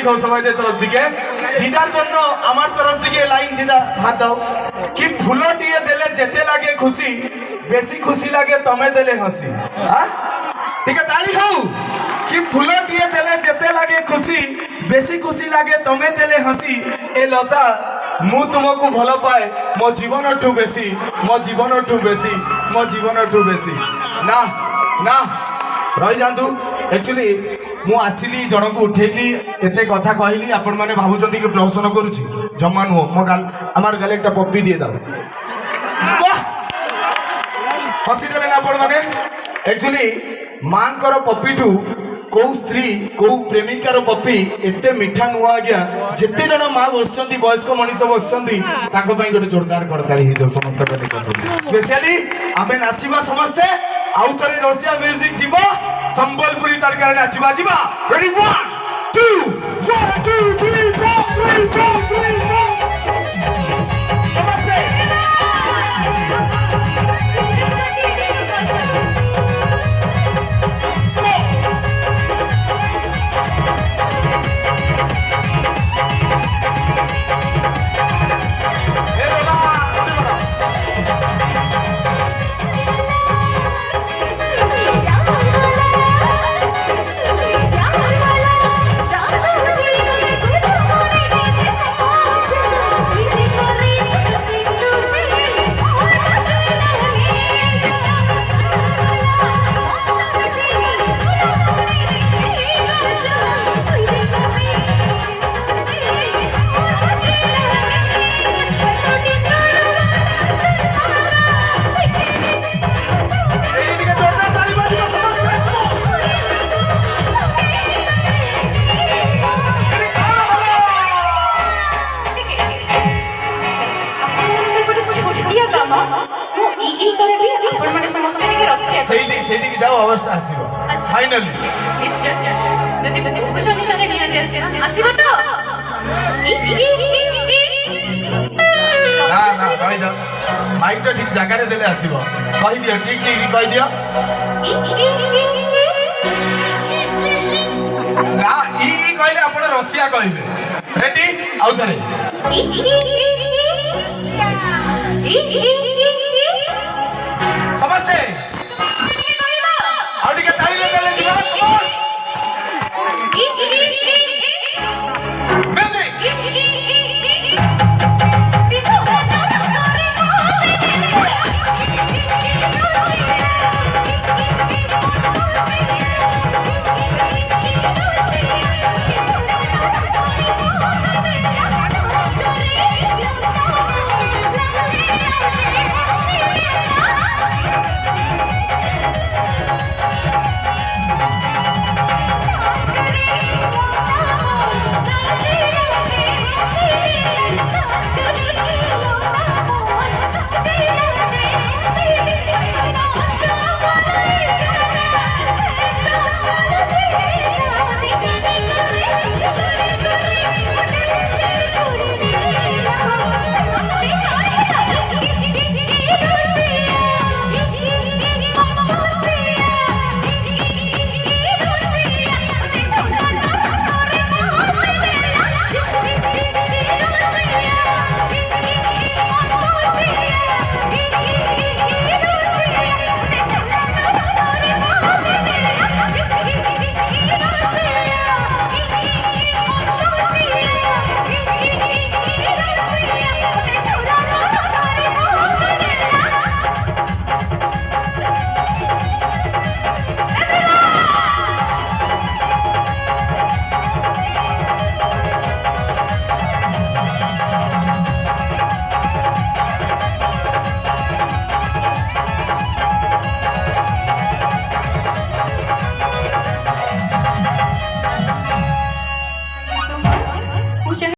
খাও সবাইদের তরফ থেকে দিদার জন্য আমার তরফ থেকে লাইন দিদা হাত দাও কি ফুলটিয়ে দেলে যেতে লাগে খুশি বেশি খুশি লাগে তমে দেলে হাসি হ্যাঁ ঠিক আছে তালি খাও কি ফুলটিয়ে দেলে যেতে লাগে খুশি বেশি খুশি লাগে তমে দেলে হাসি এ লতা মু তোমাকে ভাল পায়ে মো জীবনঠু বেশি মো জীবনঠু বেশি মো জীবনঠু বেশি না না রহি যাতু एक्चुअली मु आसिली जन को उठेली एते कथा कहली आपण माने भाबुचंती कि प्रहसन करूची जम्मा नु मो गाल हमार गाले एकटा पप्पी दिए दाओ वाह हसी देले ना आपण माने एक्चुअली मांकर पप्पीठू को स्त्री को प्रेमिकार पप्पी एते मिठा नुआ गया जेते जन मां बसचंती वयस्क मनीष बसचंती ताको पई गोटे जोरदार करताली हे समस्त कने स्पेशली आमे नाचिबा समस्ते आउ थरे रसिया म्यूजिक जीव संबलपुरी तड़का नाचिबा जीवा रेडी 1 2 1 2 3 4 समस्ते सेठी की जाओ अवस्था आसीबो फाइनली निश्चय जदि बुझुनी तने निहाती आसीबो आसीबो तो ना ना कहि दो माइक तो ठीक जगह रे देले आसीबो कहि दियो ठीक ठीक कहि दियो ना ई कहले आपण रसिया कहबे रेडी आउ थरे समझे